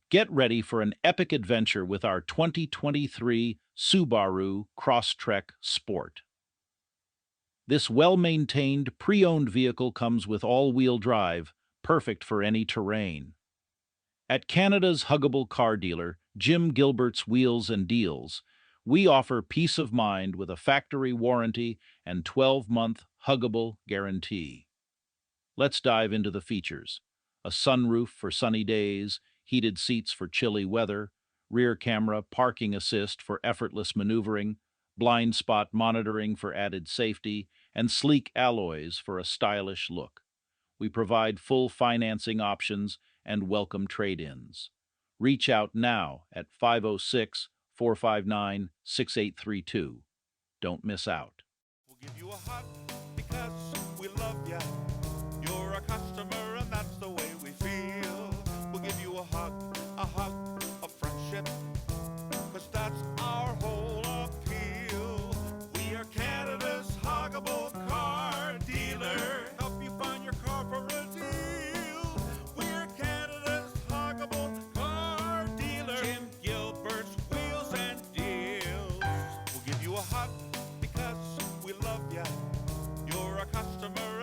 Get ready for an epic adventure with our 2023 Subaru Crosstrek Sport. This well-maintained, pre-owned vehicle comes with all-wheel drive, perfect for any terrain. At Canada's huggable car dealer, Gilberts Wheels and Deals, we offer peace of mind with a factory warranty and 12-month huggable guarantee. Let's dive into the features. A sunroof for sunny days, heated seats for chilly weather, rear camera parking assist for effortless maneuvering, blind spot monitoring for added safety, and sleek alloys for a stylish look. We provide full financing options and welcome trade-ins. Reach out now at 506-459-6832. Don't miss out. We'll give you a hug because we love ya. You're a customer and that's the way we feel. We'll give you a hug of friendship, cause that's our whole appeal. We are Canada's huggable car dealer. Help you find your car for a deal. We're Canada's huggable car dealer. Gilberts Wheels and Deals. We'll give you a hug because we love ya. You're a customer